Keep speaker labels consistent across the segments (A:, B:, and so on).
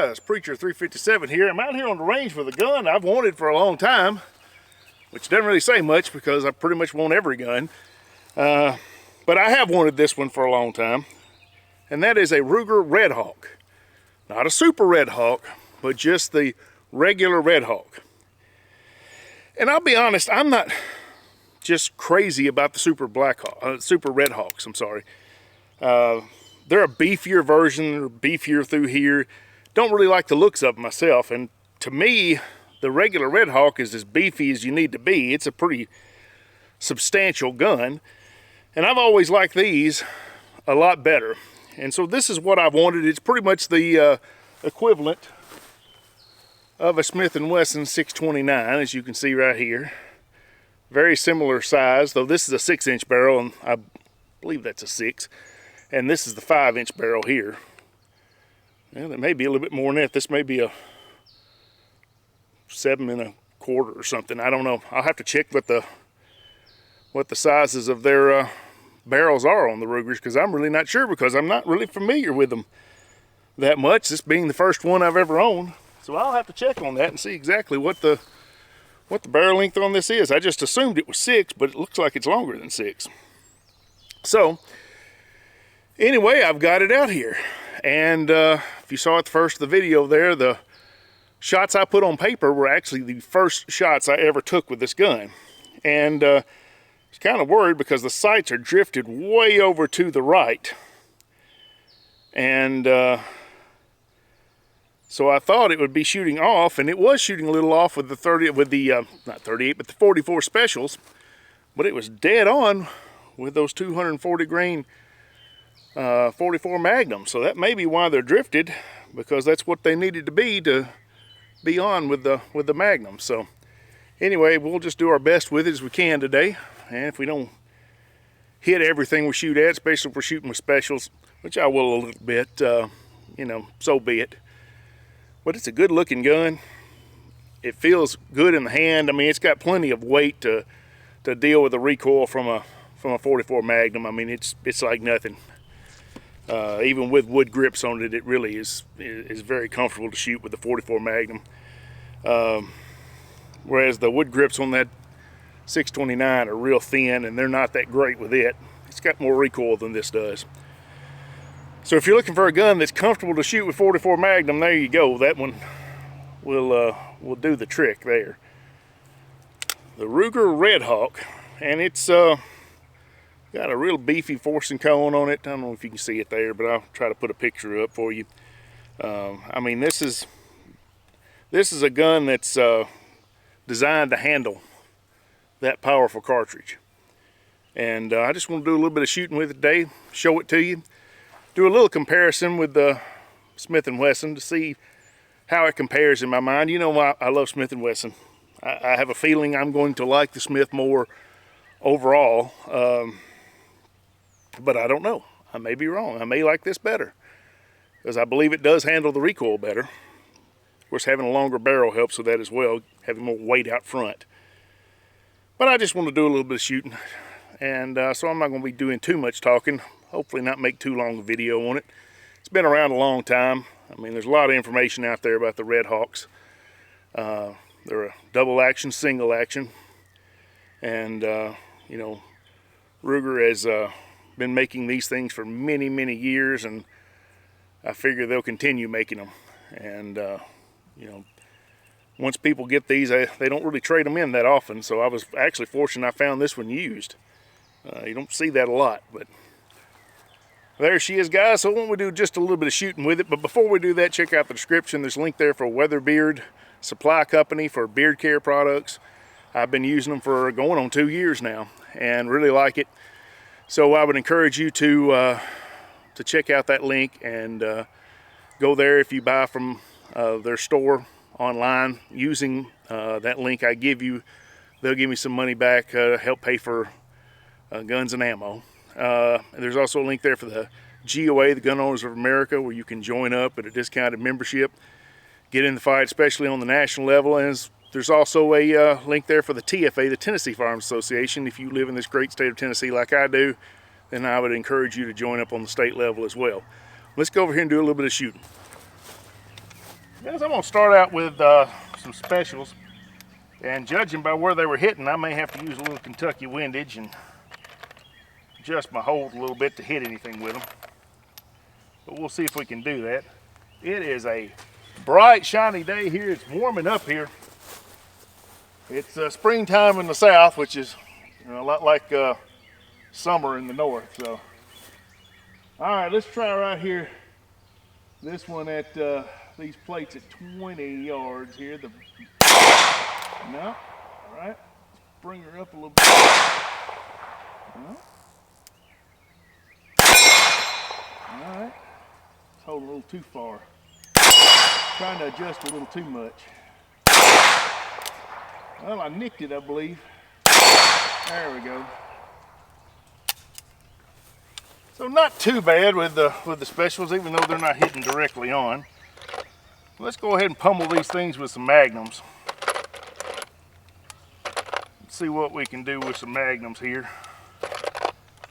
A: guys, Preacher 357 here. I'm out here on the range with a gun I've wanted for a long time, which doesn't really say much because I pretty much want every gun. But I have wanted this one for a long time, and that is a Ruger Redhawk. Not a Super Redhawk, but just the regular Redhawk. And I'll be honest, I'm not just crazy about the Super Redhawks, I'm sorry. They're a beefier version, they're beefier through here. Don't really like the looks of them myself, and to me, the regular Redhawk is as beefy as you need to be. It's a pretty substantial gun, and I've always liked these a lot better. And so this is what I've wanted. It's pretty much the equivalent of a Smith and Wesson 629, as you can see right here. Very similar size, though this is a 6-inch barrel, and I believe that's a 6. And this is the 5-inch barrel here. And it may be a little bit more than that. This may be a 7 1/4 or something. I don't know. I'll have to check what the sizes of their barrels are on the Rugers, because I'm really not sure, because I'm not really familiar with them that much, this being the first one I've ever owned. So I'll have to check on that and see exactly what the barrel length on this is. I just assumed it was 6, but it looks like it's longer than 6. So anyway, I've got it out here, and if you saw at the first of the video there, the shots I put on paper were actually the first shots I ever took with this gun. And I was kind of worried because the sights are drifted way over to the right, and so I thought it would be shooting off, and it was shooting a little off with the not 38, but the 44 specials, but it was dead on with those 240 grain 44 Magnum. So that may be why they're drifted, because that's what they needed to be on with the Magnum. So anyway, we'll just do our best with it as we can today, and if we don't hit everything we shoot at, especially if we're shooting with specials, which I will a little bit, you know, so be it. But it's a good looking gun. It feels good in the hand. I mean, it's got plenty of weight to deal with the recoil from a 44 Magnum. I mean, it's like nothing. Even with wood grips on it, it really is very comfortable to shoot with the 44 Magnum. Whereas the wood grips on that 629 are real thin, and they're not that great with it. It's got more recoil than this does. So if you're looking for a gun that's comfortable to shoot with 44 Magnum, there you go. That one will do the trick there. The Ruger Redhawk, and it's got a real beefy forcing cone on it. I don't know if you can see it there, but I'll try to put a picture up for you. I mean, this is a gun that's designed to handle that powerful cartridge. And I just want to do a little bit of shooting with it today, show it to you, do a little comparison with the Smith and Wesson to see how it compares in my mind. You know, I love Smith and Wesson. I have a feeling I'm going to like the Smith more overall, but I don't know. I may be wrong. I may like this better, because I believe it does handle the recoil better. Of course, having a longer barrel helps with that as well, having more weight out front. But I just want to do a little bit of shooting, and so I'm not going to be doing too much talking. Hopefully not make too long a video on it. It's been around a long time. I mean, there's a lot of information out there about the Redhawks. They're a double action, single action, and you know, Ruger has been making these things for many, many years, and I figure they'll continue making them. And you know, once people get these, they don't really trade them in that often. So I was actually fortunate I found this one used. You don't see that a lot, but there she is, guys. So why don't we do just a little bit of shooting with it. But before we do that, check out the description. There's a link there for Weatherbeard Supply Company for beard care products. I've been using them for going on 2 years now, and really like it. So I would encourage you to check out that link and go there. If you buy from their store online using that link I give you, they'll give me some money back to help pay for guns and ammo. There's also a link there for the GOA, the Gun Owners of America, where you can join up at a discounted membership, get in the fight, especially on the national level. And there's also a link there for the TFA, the Tennessee Firearms Association. If you live in this great state of Tennessee like I do, then I would encourage you to join up on the state level as well. Let's go over here and do a little bit of shooting. Guys, I'm gonna start out with some specials, and judging by where they were hitting, I may have to use a little Kentucky windage and adjust my hold a little bit to hit anything with them. But we'll see if we can do that. It is a bright, shiny day here. It's warming up here. It's springtime in the south, which is a lot like summer in the north. So, all right, let's try right here. This one at these plates at 20 yards here. No, all right. Let's bring her up a little bit. No. All right. It's holding a little too far. Trying to adjust a little too much. Well, I nicked it, I believe. There we go. So not too bad with the specials, even though they're not hitting directly on. Let's go ahead and pummel these things with some Magnums. Let's see what we can do with some Magnums here.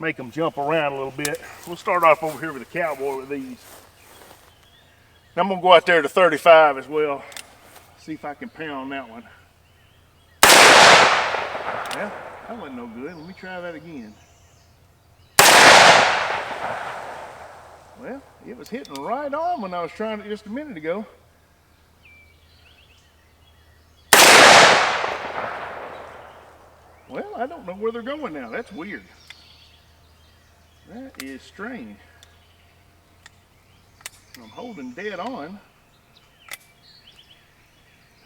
A: Make them jump around a little bit. We'll start off over here with a Cowboy with these. I'm gonna go out there to 35 as well. See if I can pound that one. Well, that wasn't no good. Let me try that again. Well, it was hitting right on when I was trying it just a minute ago. Well, I don't know where they're going now. That's weird. That is strange. I'm holding dead on,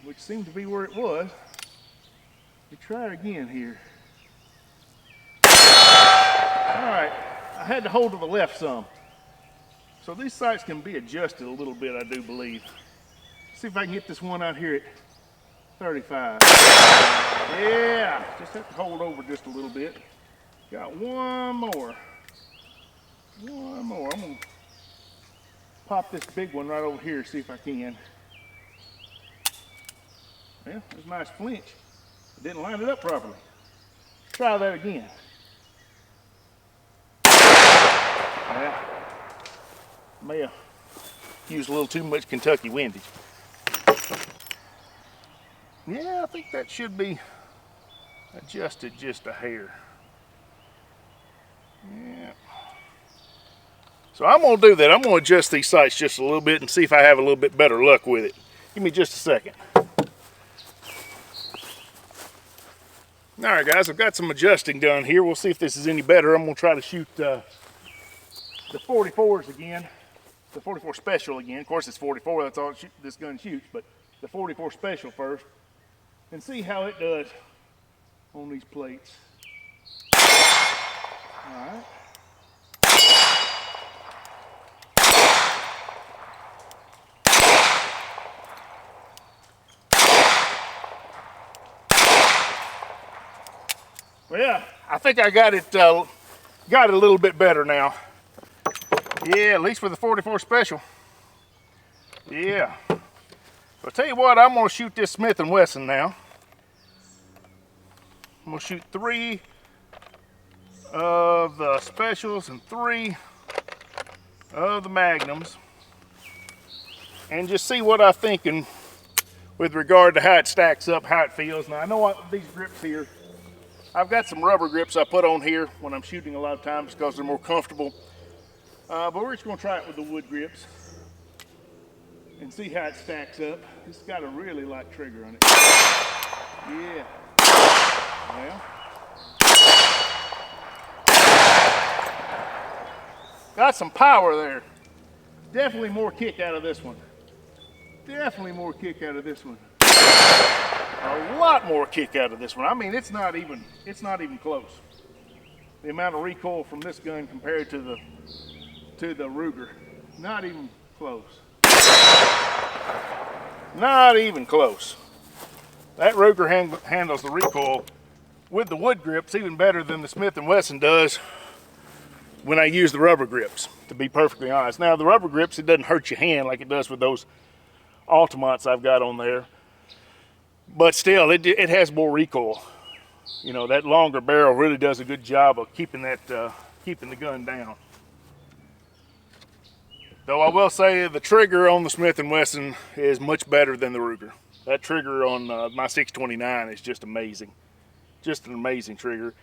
A: which seemed to be where it was. Let me try it again here. All right, I had to hold to the left some. So these sights can be adjusted a little bit, I do believe. See if I can get this one out here at 35. Yeah, just have to hold over just a little bit. Got one more. One more. I'm gonna pop this big one right over here, see if I can. Well, there's a nice flinch. I didn't line it up properly. Try that again. Yeah. May have used a little too much Kentucky windage. Yeah, I think that should be adjusted just a hair. Yeah. So I'm gonna do that. I'm gonna adjust these sights just a little bit and see if I have a little bit better luck with it. Give me just a second. All right, guys, I've got some adjusting done here. We'll see if this is any better. I'm gonna try to shoot the 44s again. The 44 special again. Of course, it's 44. That's all this gun shoots, but the 44 special first, and see how it does on these plates. All right. Well, yeah, I think I got it a little bit better now. Yeah, at least for the 44 special. Yeah. I'll tell you what, I'm gonna shoot this Smith and Wesson now. I'm gonna shoot 3 of the specials and 3 of the Magnums, and just see what I'm thinking with regard to how it stacks up, how it feels. Now I know what these grips here, I've got some rubber grips I put on here when I'm shooting a lot of times because they're more comfortable. But we're just going to try it with the wood grips and see how it stacks up. It's got a really light trigger on it. Yeah. Well. Got some power there. Definitely more kick out of this one. Definitely more kick out of this one. A lot more kick out of this one. I mean, it's not even close. The amount of recoil from this gun compared to the Ruger, not even close. Not even close. That Ruger handles the recoil with the wood grips even better than the Smith and Wesson does when I use the rubber grips, to be perfectly honest. Now the rubber grips, it doesn't hurt your hand like it does with those Altamontes I've got on there. But still, it has more recoil. You know, that longer barrel really does a good job of keeping that keeping the gun down. Though I will say the trigger on the Smith and Wesson is much better than the Ruger. That trigger on my 629 is just amazing. Just an amazing trigger.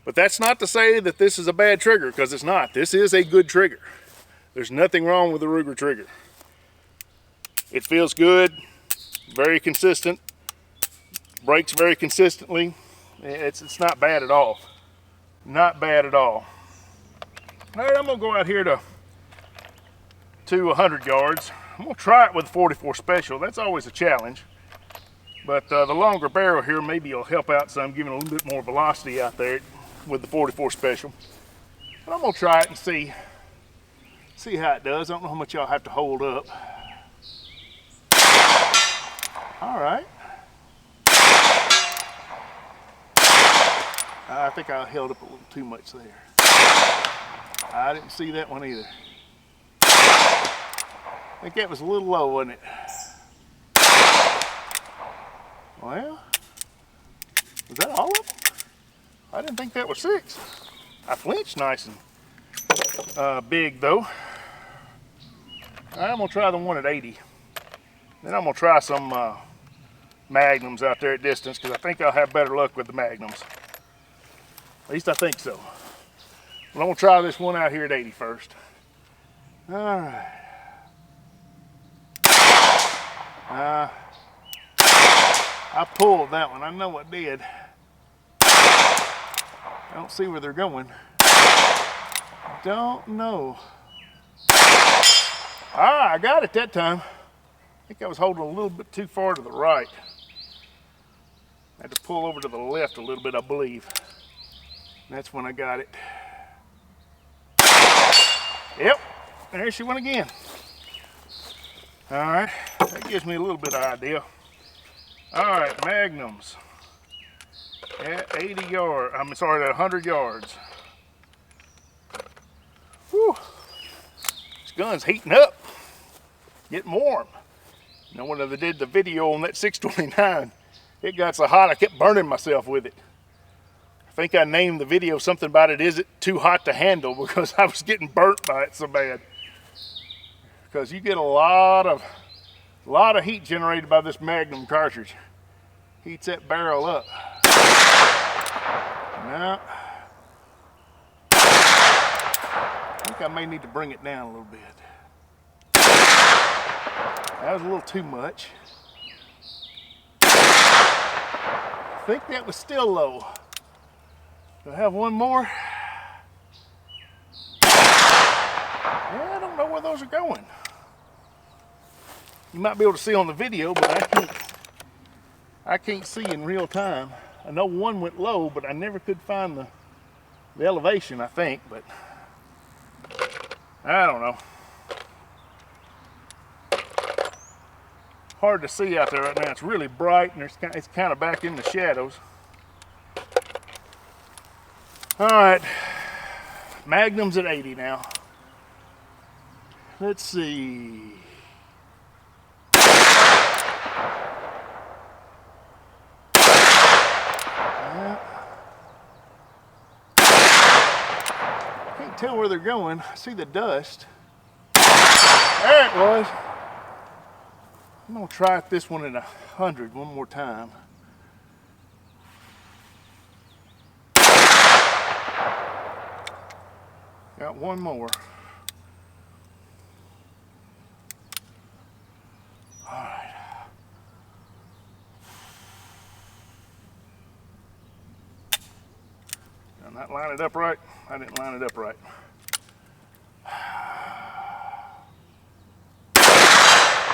A: But that's not to say that this is a bad trigger, because it's not. This is a good trigger. There's nothing wrong with the Ruger trigger. It feels good, very consistent, brakes very consistently. It's not bad at all. Not bad at all. All right, I'm gonna go out here to 100 yards. I'm gonna try it with 44 special. That's always a challenge. But the longer barrel here maybe will help out some, giving a little bit more velocity out there with the 44 special. But I'm gonna try it and see how it does. I don't know how much y'all have to hold up. All right. I think I held up a little too much there. I didn't see that one either. I think that was a little low, wasn't it? Well, was that all of them? I didn't think that was 6. I flinched nice and big though. I'm gonna try the one at 80. Then I'm gonna try some Magnums out there at distance, because I think I'll have better luck with the Magnums. At least I think so. But I'm gonna try this one out here at 80 first. All right. I pulled that one. I know I did. I don't see where they're going. Don't know. Ah, I got it that time. I think I was holding a little bit too far to the right. I had to pull over to the left a little bit, I believe. That's when I got it. Yep, there she went again. All right, that gives me a little bit of idea. All right, Magnums at 80 yards. I'm sorry, at 100 yards. Whew, this gun's heating up, getting warm. You know, when I did the video on that 629, it got so hot I kept burning myself with it. I think I named the video something about it, is it too hot to handle, because I was getting burnt by it so bad. Because you get a lot of heat generated by this Magnum cartridge. Heats that barrel up. Now, I think I may need to bring it down a little bit. That was a little too much. I think that was still low. Do I have one more? Yeah, I don't know where those are going. You might be able to see on the video, but I can't see in real time. I know one went low, but I never could find the elevation, I think, but I don't know. Hard to see out there right now. It's really bright, and it's kind of back in the shadows. All right, Magnum's at 80 now. Let's see. Can't tell where they're going. I see the dust. There it was. I'm gonna try this one at 100 one more time. Got one more. All right. Did I not line it up right? I didn't line it up right.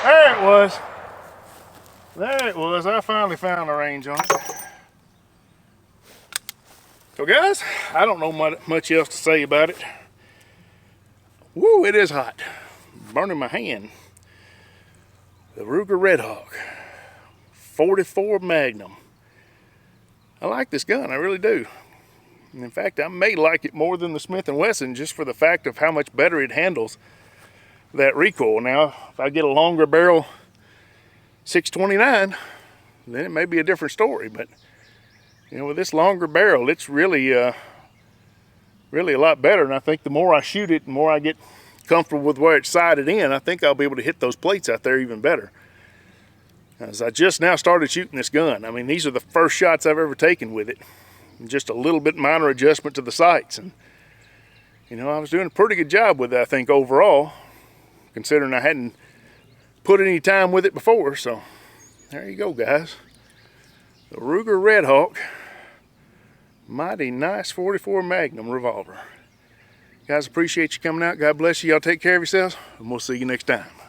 A: There it was. There it was. I finally found the range on it. So guys, I don't know much else to say about it. Woo, it is hot. Burning my hand. The Ruger Redhawk 44 Magnum. I like this gun, I really do. And in fact, I may like it more than the Smith and Wesson, just for the fact of how much better it handles that recoil. Now, if I get a longer barrel 629, then it may be a different story. But you know, with this longer barrel, it's really a lot better. And I think the more I shoot it, the more I get comfortable with where it's sighted in, I think I'll be able to hit those plates out there even better. As I just now started shooting this gun, I mean, these are the first shots I've ever taken with it. Just a little bit minor adjustment to the sights, and you know, I was doing a pretty good job with it, I think, overall, considering I hadn't put any time with it before. So there you go, guys. The Ruger Redhawk, mighty nice 44 Magnum revolver. Guys, appreciate you coming out. God bless you. Y'all take care of yourselves, and we'll see you next time.